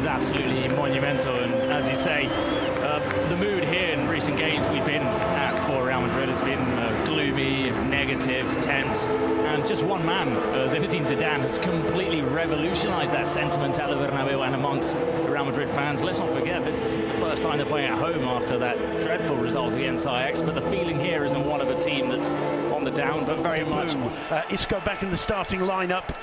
was absolutely monumental, and as you say, the mood here in recent games we've been at for Real Madrid has been gloomy, negative, tense, and just one man, Zidan, has completely revolutionised that sentiment at the Bernabeu and amongst Real Madrid fans. Let's not forget, this is the first time they're playing at home after that dreadful result against Ajax, but the feeling here isn't one of a team that's on the down, but very much. Isco back in the starting lineup.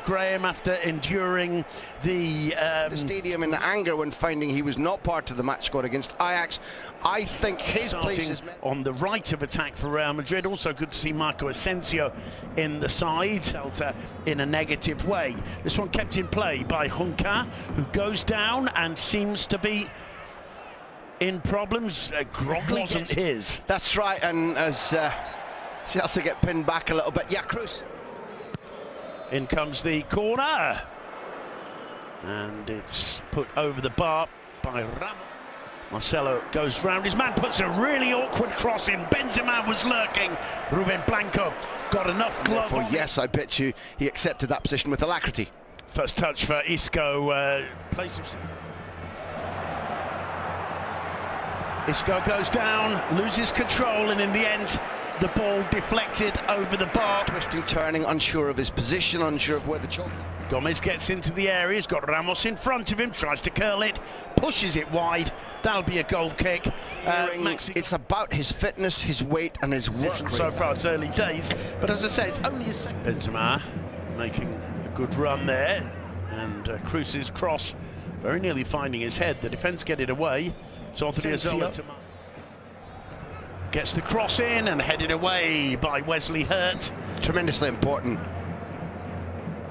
Graham, after enduring the stadium in anger when finding he was not part of the match squad against Ajax, I think his place is on the right of attack for Real Madrid. Also good to see Marco Asensio in the side. Celta in a negative way. This one kept in play by Junca, who goes down and seems to be in problems. Grog wasn't his. That's right, and as Celta get pinned back a little bit. Yeah, Cruz. In comes the corner, and it's put over the bar by Ramos. Marcelo goes round his man, puts a really awkward cross in. Benzema was lurking. Ruben Blanco got enough glove. Yes, I bet you he accepted that position with alacrity. First touch for Isco. Isco goes down, loses control, and in the end, the ball deflected over the bar. Twisting, turning, unsure of his position, unsure of where the choke. Gomez gets into the area, he's got Ramos in front of him, tries to curl it, pushes it wide. That'll be a goal kick. It's about his fitness, his weight, and his work. So far, it's early days, but as I say, it's only a second. Benzema making a good run there, and Cruz's cross very nearly finding his head. The defence get it away. So gets the cross in and headed away by Wesley Hurt. Tremendously important.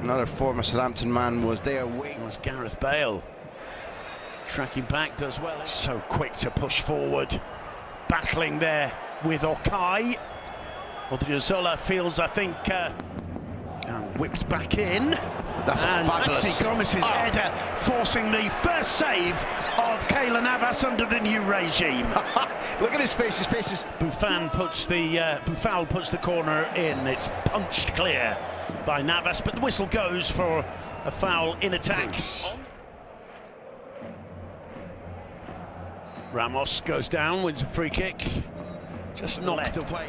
Another former Southampton man was there waiting. Was Gareth Bale. Tracking back, does well. So quick to push forward. Battling there with Okai. Odriozola feels, I think, and whips back in. That's and fabulous. Maxi Gomez's header forcing the first save of Keylor Navas under the new regime. Look at his face. His face is. Buffon puts the corner in. It's punched clear by Navas, but the whistle goes for a foul in attack. Ramos goes down, wins a free kick, just knocked away.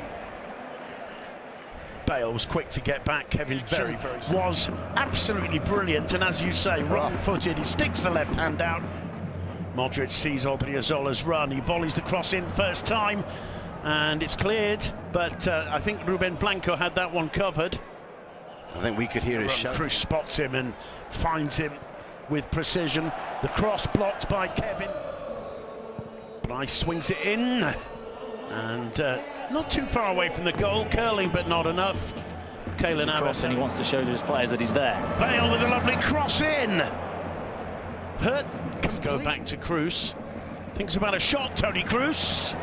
Bale was quick to get back. Kevin very was absolutely brilliant, and as you say, wrong-footed. He sticks the left hand out. Modric sees Odriozola's run. He volleys the cross in first time, and it's cleared. But I think Ruben Blanco had that one covered. I think we could hear his shout. Cruz spots him and finds him with precision. The cross blocked by Kevin. Bryce swings it in, and not too far away from the goal, curling but not enough. Keylor Navas, and he wants to show to his players that he's there. Bale with a lovely cross in. Hurt. Let's go back to Cruz. Thinks about a shot, Toni Kroos,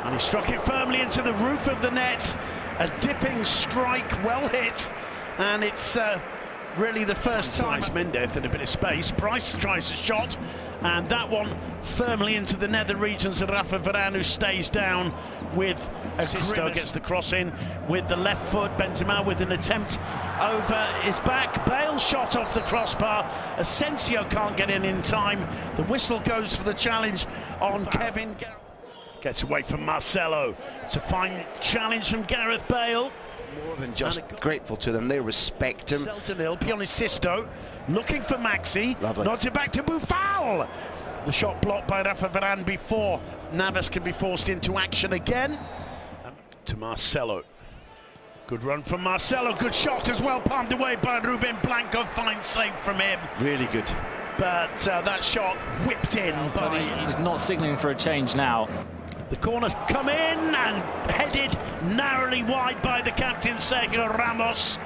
and he struck it firmly into the roof of the net. A dipping strike, well hit, and it's really the first time. Mendez in a bit of space. Price tries a shot, and that one firmly into the nether regions of Rafa Varane, who stays down with a Sisto gets the cross in with the left foot. Benzema with an attempt over his back. Bale shot off the crossbar. Asensio can't get in time. The whistle goes for the challenge on Kevin. Gets away from Marcelo. It's a fine challenge from Gareth Bale. More than just grateful to them, they respect him. Celta nil, Sisto looking for Maxi. Lovely. Nods it back to Buffon. The shot blocked by Rafa Varane before Navas can be forced into action again. To Marcelo. Good run from Marcelo, good shot as well, palmed away by Ruben Blanco. Fine save from him. Really good. But that shot whipped in by... He's not signalling for a change now. The corner's come in and headed narrowly wide by the captain, Sergio Ramos.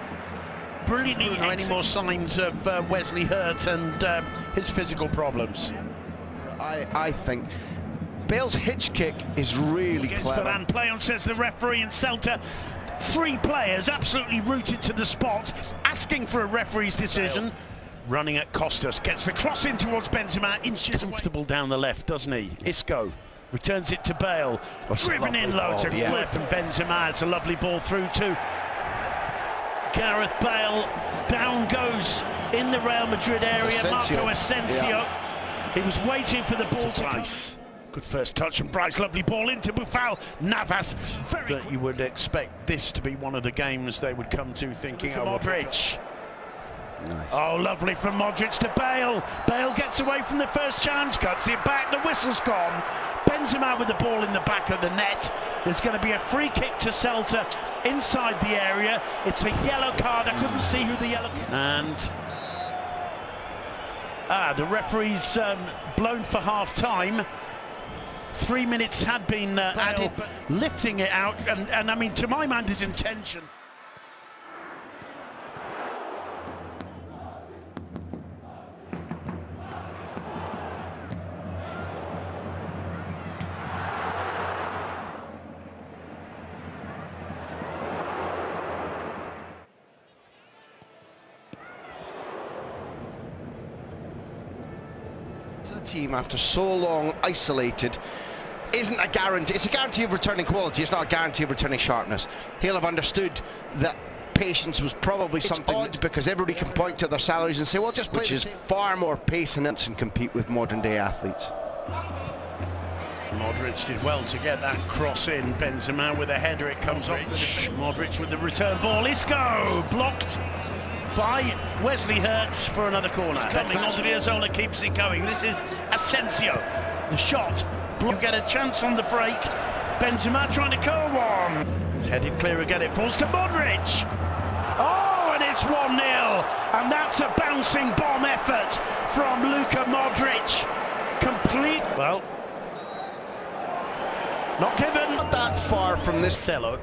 Brilliantly. Any more signs of Wesley Hurt and his physical problems? I think Bale's hitch kick is really clever. Varane play on, says the referee, and Celta. 3 players absolutely rooted to the spot, asking for a referee's decision. Running at Costas, gets the cross in towards Benzema, inches comfortable down the left, doesn't he? Isco returns it to Bale, driven in low to Cliff, and Benzema. It's a lovely ball through to Gareth Bale. Down goes in the Real Madrid area, Marco Asensio. He was waiting for the ball to Bryce. Good first touch from Bryce, lovely ball into Buffal. Navas, that you would expect this to be one of the games they would come to thinking, oh, Modric. Nice. Oh, lovely from Modric to Bale. Bale gets away from the first chance, cuts it back, the whistle's gone. Benzema with the ball in the back of the net. There's going to be a free kick to Celta inside the area. It's a yellow card, I couldn't see who the yellow card. And the referee's blown for half-time. 3 minutes had been added, but lifting it out, and I mean, to my mind, his intention. To the team after so long isolated isn't a guarantee. It's a guarantee of returning quality. It's not a guarantee of returning sharpness. He'll have understood that patience was probably something odd, because everybody can point to their salaries and say, well, just play, which is far more pace and compete with modern day athletes. Modric did well to get that cross in. Benzema with a header, it comes off. Modric with the return ball. Isco blocked by Wesley Hurts for another corner. Coming, Odriozola keeps it going. This is Asensio. The shot. You get a chance on the break. Benzema trying to curl one. It's headed clear again. It falls to Modric. Oh, and it's 1-0. And that's a bouncing bomb effort from Luka Modric. Complete. Well, not given. Not that far from this. Cello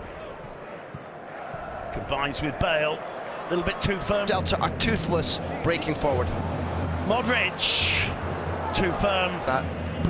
combines with Bale. A little bit too firm. Celta are toothless breaking forward. Modric too firm. That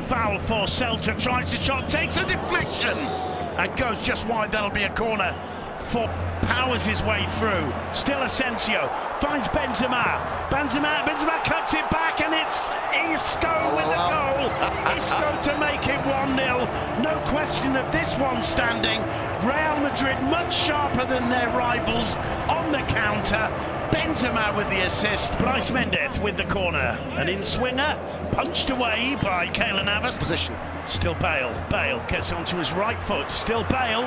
foul for Celta, tries to shot, takes a deflection and goes just wide. That'll be a corner for powers his way through. Still Asensio finds Benzema. Benzema cuts it back, and it's Isco with the goal. Isco to make it 1-0. No question of this one standing. Real Madrìd much sharper than their rivals on the counter. Benzema with the assist. Bryce Mendez with the corner. An in-swinger, punched away by Keylor Navas. position. Still Bale. Bale gets onto his right foot. Still Bale.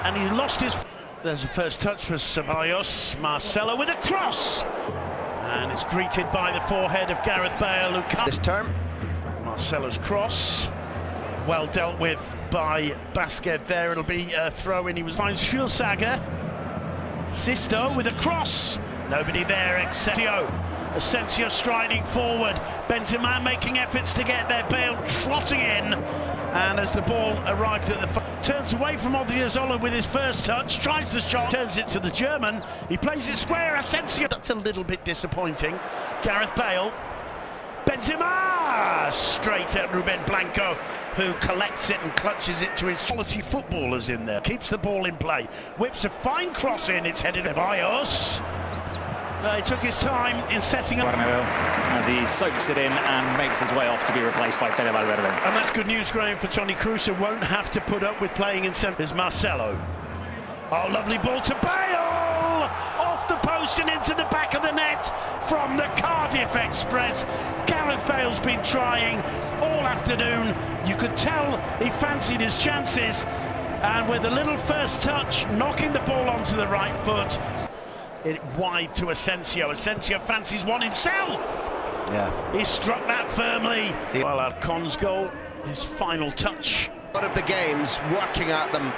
And he's lost his... There's a first touch for Ceballos. Marcelo with a cross. And it's greeted by the forehead of Gareth Bale, who comes... This term. Marcelo's cross. Well dealt with by Basquet there. It'll be a throw-in. He finds Fulsager. Sisto with a cross. Nobody there except Asensio striding forward. Benzema making efforts to get there. Bale trotting in. And as the ball arrived at the... Turns away from Odriozola with his first touch. Tries the shot. Turns it to the German. He plays it square. Asensio. That's a little bit disappointing. Gareth Bale. Benzema! Straight at Ruben Blanco, who collects it and clutches it to his quality footballers in there. Keeps the ball in play. Whips a fine cross in. It's headed to Ceballos. He took his time in setting up. As he soaks it in and makes his way off to be replaced by Celtà Vіgò. And that's good news, Graham, for Toni Kroos, who won't have to put up with playing in centre. There's Marcelo. Oh, lovely ball to Bale! Off the post and into the back of the net from the Cardiff Express. Gareth Bale's been trying all afternoon. You could tell he fancied his chances. And with a little first touch, knocking the ball onto the right foot. It wide to Asensio. Asensio fancies one himself. Yeah. He struck that firmly. Well, Alcon's goal, his final touch. A lot of the games working at them